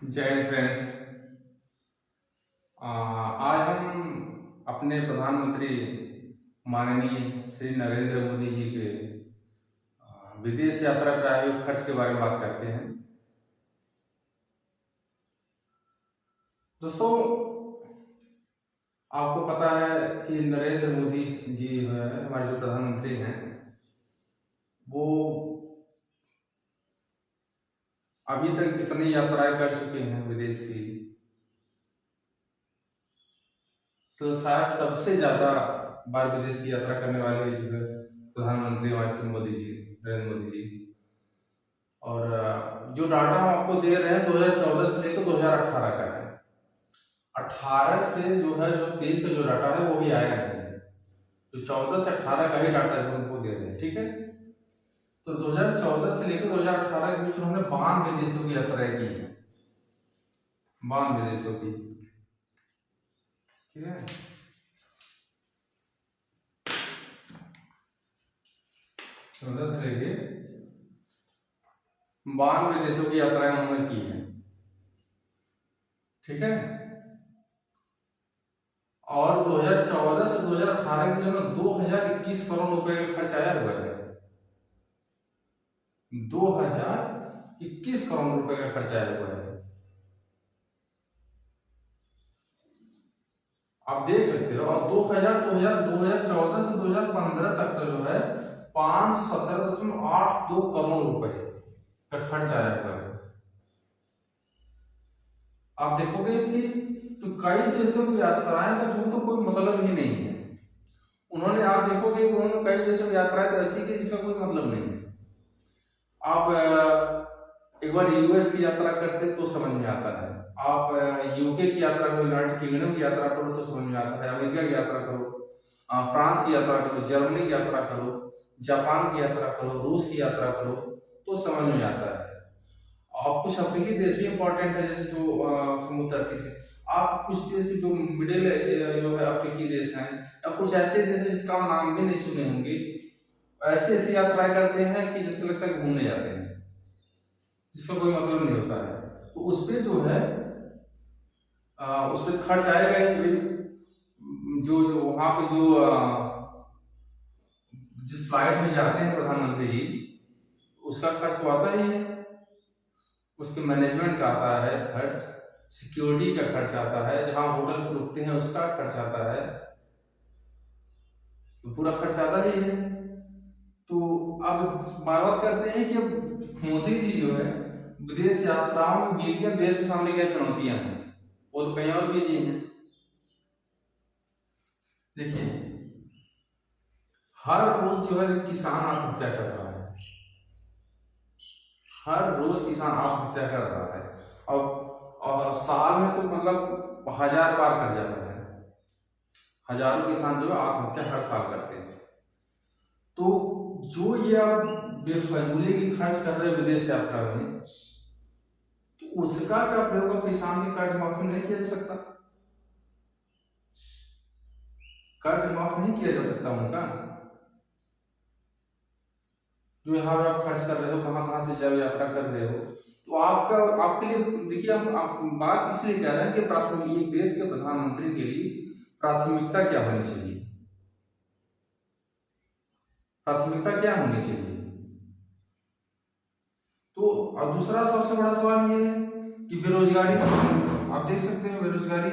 जय फ्रेंड्स। आज हम अपने प्रधानमंत्री माननीय श्री नरेंद्र मोदी जी के विदेश यात्रा पे आए हुए खर्च के बारे में बात करते हैं। दोस्तों, आपको पता है कि नरेंद्र मोदी जी है हमारे जो प्रधानमंत्री हैं, वो अभी तक जितनी यात्राएं कर चुके हैं विदेश की, तो शायद सबसे ज्यादा बार विदेश की यात्रा करने वाले जो है प्रधानमंत्री हमारे श्री मोदी जी, नरेंद्र मोदी जी। और जो डाटा हम आपको दे रहे हैं 2014 से लेकर 2018 का है। 18 से जो है जो 23 का जो डाटा है वो भी आया नहीं है, तो 14 से 18 का ही डाटा जो उनको दे रहे हैं। ठीक है, तो 2014 से लेकर 2018 के बीच उन्होंने 92 देशों की यात्राएं की है, 92 देशों की। ठीक है, 14 से लेकर 92 देशों की यात्राएं उन्होंने की है। ठीक है, और 2014 से 2018 के जो 2021 करोड़ रुपए का खर्च आया हुआ है। 2021 करोड़ रुपए का खर्च आया हुआ है। आप देख सकते हो। और 2014 से 2015 तक का जो है 570.82 करोड़ रुपए का खर्च आया हुआ है। आप देखोगे कि तो कई देशों की यात्राएं का जो तो कोई मतलब ही नहीं है। उन्होंने, आप देखोगे कि उन्होंने कई देशों की यात्राएं तो ऐसी की जिसका कोई मतलब नहीं है। आप एक बार यूएस की यात्रा करते तो समझ में आता है, आप यूके की यात्रा करो, यूनाइटेड किंगडम की यात्रा करो तो समझ में आता है, अमेरिका की यात्रा करो, फ्रांस की यात्रा करो, जर्मनी की यात्रा करो, जापान की यात्रा करो, रूस की यात्रा करो तो समझ में आता है। और कुछ अफ्रीकी देश भी इंपॉर्टेंट है, जैसे जो समुद्र तट से आप कुछ देश के जो मिडिल जो है अफ्रीकी देश हैं, या कुछ ऐसे देश हैं जिसका हम नाम भी नहीं सुने होंगे, ऐसे ऐसी यात्राएं करते हैं कि जैसे लगता है घूमने जाते हैं, जिसका कोई मतलब नहीं होता है। तो उस पर जो है उस पर खर्च आएगा ही भाई। जो वहां पे जो जिस फ्लाइट में जाते हैं प्रधानमंत्री जी, उसका खर्च तो आता ही है, उसके मैनेजमेंट का आता है खर्च, सिक्योरिटी का खर्च आता है, जहां होटल पे रुकते हैं उसका खर्च आता है, तो पूरा खर्च आता ही है। तो अब बात करते हैं कि अब मोदी जी जो है विदेश यात्राओं में बिजी हैं, देश के सामने क्या चुनौतियां हैं, वो तो कहीं और बिजी हैं। देखिए, हर रोज जो है किसान आत्महत्या कर रहा है, हर रोज किसान आत्महत्या कर रहा है। और साल में तो मतलब 1000 पार कर जाता है, हजारों किसान जो है आत्महत्या हर साल करते हैं। तो जो ये आप बेफजूली की खर्च कर रहे हैं विदेश यात्रा में, तो उसका क्या प्रयोग अब किसान के कर्ज माफी नहीं किया जा सकता? कर्ज माफ नहीं किया जा सकता उनका, जो यहाँ पे आप खर्च कर रहे हो, कहाँ कहाँ से जब यात्रा कर रहे हो। तो आपका, आपके लिए देखिए, हम आप बात इसलिए कह रहे हैं कि प्राथमिक, एक देश के प्रधानमंत्री के लिए प्राथमिकता क्या होनी चाहिए, प्राथमिकता क्या होनी चाहिए। तो और दूसरा सबसे बड़ा सवाल ये है कि बेरोजगारी, आप देख सकते हैं बेरोजगारी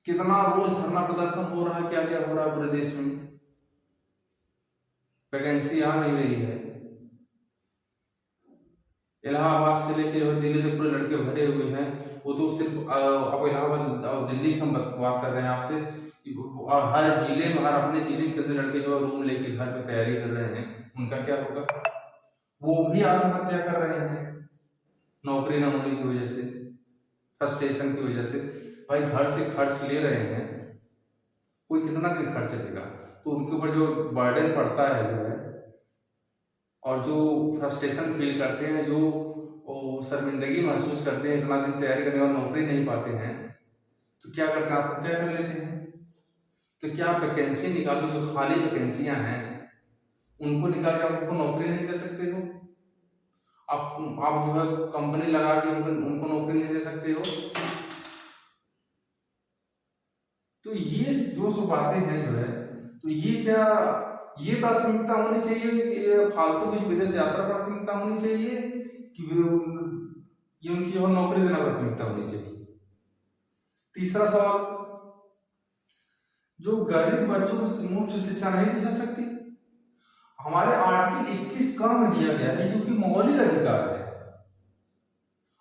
कितना, रोज धरना प्रदर्शन हो रहा है, क्या क्या हो रहा है पूरे देश में, वैकेंसी आ नहीं रही है। इलाहाबाद से लेके दिल्ली तक पूरे लड़के भरे हुए हैं। वो तो सिर्फ अब इलाहाबाद और दिल्ली की हम बात कर रहे हैं आपसे, और हर जिले में, हर अपने जिले में कितने लड़के जो रूम लेके घर पे तैयारी कर रहे हैं, उनका क्या होगा? वो भी आत्महत्या कर रहे हैं नौकरी न होने की वजह से, फ्रस्ट्रेशन की वजह से। भाई घर से खर्च ले रहे हैं, कोई कितना दिन खर्च देगा? तो उनके ऊपर जो बर्डन पड़ता है जो है, और जो फ्रस्ट्रेशन फील करते हैं, जो शर्मिंदगी महसूस करते हैं, इतना दिन तैयारी करने के बाद नौकरी नहीं पाते हैं, तो क्या करते हैं? आत्महत्या कर लेते हैं। तो क्या वैकेंसी निकालो, जो खाली वैकेंसियां हैं उनको निकाल के आप उनको नौकरी नहीं दे सकते हो? आप जो है कंपनी लगा के उनको नौकरी नहीं दे सकते हो। तो ये जो सब बातें हैं जो है, तो ये प्राथमिकता होनी चाहिए कि फालतू कुछ विदेश यात्रा प्राथमिकता होनी चाहिए कि ये उनकी जो नौकरी देना प्राथमिकता होनी चाहिए। तीसरा सवाल, जो गरीब बच्चों को मुफ्त शिक्षा नहीं दी जा सकती। हमारे आर्टिकल 21 का में दिया गया है जो कि मौलिक अधिकार है।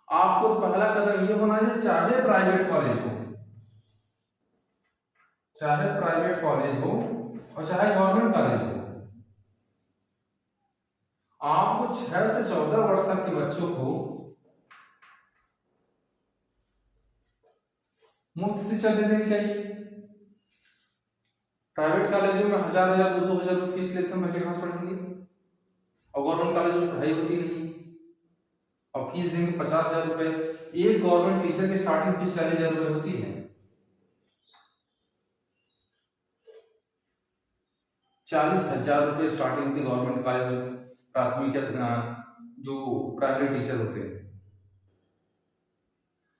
आपको तो पहला कदम ये होना चाहिए, चाहे प्राइवेट कॉलेज हो, चाहे प्राइवेट कॉलेज हो और चाहे गवर्नमेंट कॉलेज हो, आपको 6 से 14 वर्ष तक के बच्चों को मुफ्त शिक्षा दे देनी चाहिए। प्राइवेट कॉलेजों में 1000 2,000 रुपये फीस लेते हैं, बच्चे कहाँ से पढ़ेंगे? और गवर्नमेंट कॉलेजों में पढ़ाई होती नहीं और फीस देंगे 50,000 रुपये। एक गवर्नमेंट टीचर की स्टार्टिंग फीस 40,000 रुपये होती है। 40,000 रुपये स्टार्टिंग के गवर्नमेंट कॉलेज प्राथमिक जो प्राइवेट टीचर होते हैं,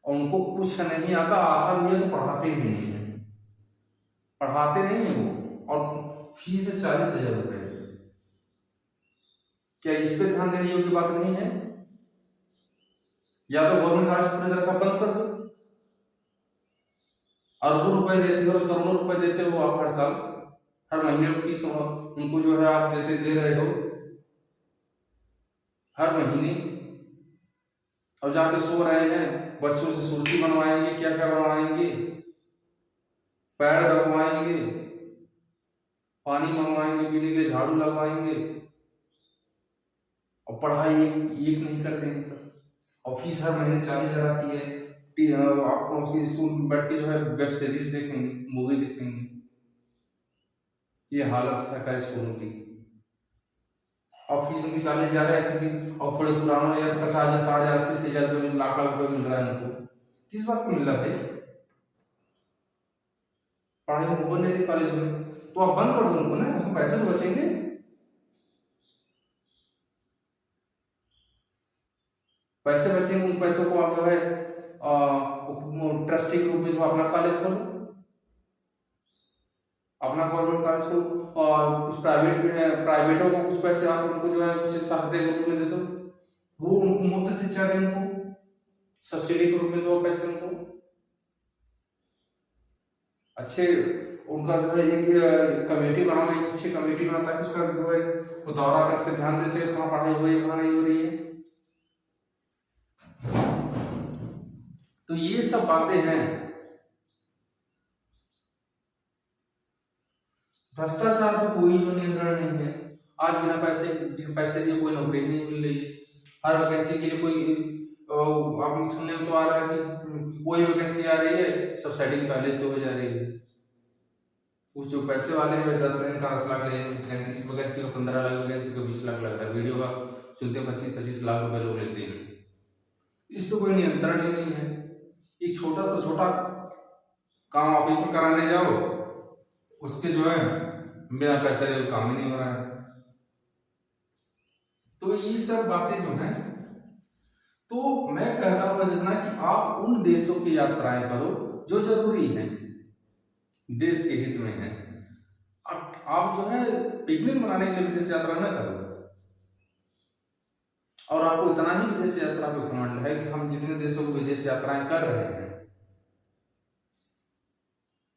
और उनको कुछ नहीं आता भी है तो पढ़ाते भी नहीं है, पढ़ाते नहीं है वो, और फीस है 40,000 रुपये। क्या इस पे ध्यान देने योग्य बात नहीं है? या तो गवर्नमेंट कॉलेज पूरी तरह से बंद कर दो, अरबों रुपए देते हो, करोड़ों रुपए देते हो आप हर साल, हर महीने फीस उनको जो है आप दे रहे हो हर महीने, और जाके सो रहे हैं, बच्चों से सुर्ती बनवाएंगे, क्या क्या बनवाएंगे, पैर दबवाएंगे, पानी मंगवाएंगे पीने के लिए, झाड़ू लगवाएंगे, और पढ़ाई एक नहीं करते हैं सर। और फीस हर महीने 40,000 आती है। आप उसकी स्कूल में बैठ के जो है वेब सीरीज देखेंगे, मूवी देखेंगे। ये हालत सरकारी स्कूलों की। और फीस उनकी 40,000 है किसी, और थोड़े पुराना या तो 50,000 60,000 80,000 रुपये लाख लाख रुपये मिल रहा है उनको। किस बात को मिल रहा है भाई? पढ़ाई में बोल नहीं कॉलेज में, तो आप बंद कर दो उनको ना, उसमें पैसे तो बचेंगे। पैसे बचेंगे, उन पैसों को आप जो है ट्रस्टी के रूप में जो अपना कॉलेज खोलो, अपना गवर्नमेंट कॉलेज को, और कुछ प्राइवेटों को कुछ पैसे आप उनको जो है कुछ सहायता के रूप में दे दो, वो उनको मुफ्त शिक्षा दें, उनको सब्सिडी के रूप में दो पैसे उनको अच्छे। उनका जो है एक कमेटी बना लो, एक अच्छी कमेटी बना, ताकि उसका जो है वो दौरा कर सके, ध्यान दे सके कहाँ पढ़ाई हो रही है कहाँ नहीं हो रही है। तो ये सब बातें हैं। भ्रष्टाचार पर कोई जो नियंत्रण नहीं है। आज बिना पैसे दिए कोई नौकरी नहीं मिल रही है। हर वैकेंसी के लिए कोई आप सुनने में तो आ रहा है कि कोई वैकेंसी आ रही है, सब सेटिंग पहले से हो जा रही है। कुछ जो पैसे वाले हैं 10 लाख ले, इस वैकेंसी को 15 लाख, वैकेंसी को 20 लाख लग रहा है, वीडियो का सुनते 25-25 लाख रुपए लोग लेते हैं। इस पर कोई नियंत्रण ही नहीं है। एक छोटा से छोटा काम ऑफिस में कराने जाओ, उसके जो है बिना पैसा दिए काम ही नहीं हो रहा है। तो ये सब बातें जो हैं, तो मैं कहता हूं जितना कि आप उन देशों की यात्राएं करो जो जरूरी है, देश के हित में है। आप जो है पिकनिक मनाने के लिए विदेश यात्रा न करो। और आपको इतना ही विदेश यात्रा पे घमंड है कि हम जितने देशों को विदेश यात्राएं कर रहे हैं,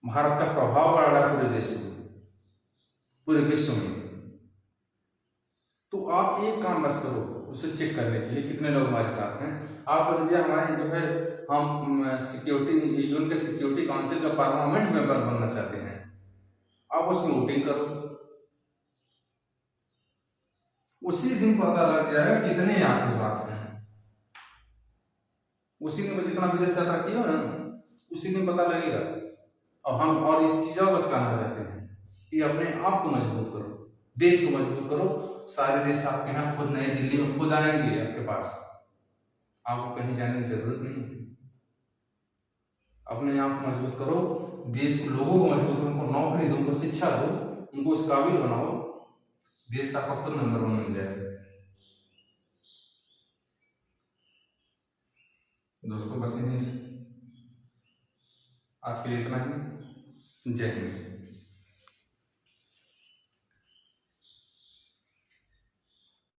भारत का प्रभाव पड़ रहा है पूरे देश में, पूरे विश्व में। तो आप एक काम बस करो, उसे चेक करने के लिए कितने लोग हमारे साथ हैं। आप भैया हमारे जो है हम सिक्योरिटी यूएन के सिक्योरिटी काउंसिल का पार्लियामेंट मेंबर बनना चाहते हैं, आप उसमें वोटिंग करो। उसी दिन पता लग जाएगा कितने आपके साथ हैं। उसी दिन जितना विदेश यात्रा किया ना, उसी दिन पता लगेगा। और हम और एक चीज बस कहना चाहते हैं कि अपने आप को मजबूत करो, देश को मजबूत करो। सारे देश आपके यहाँ खुद नई दिल्ली में खुद आएंगे आपके पास, आपको कहीं जाने की जरूरत नहीं है। अपने आप को मजबूत करो, देश के लोगों को मजबूत करो, उनको नौकरी दो, उनको शिक्षा दो, उनको इस काबिल बनाओ, देश आपका खुद नंबर 1 बन जाएगा। दोस्तों बस इन्हीं आज के लिए इतना ही। जय हिंद।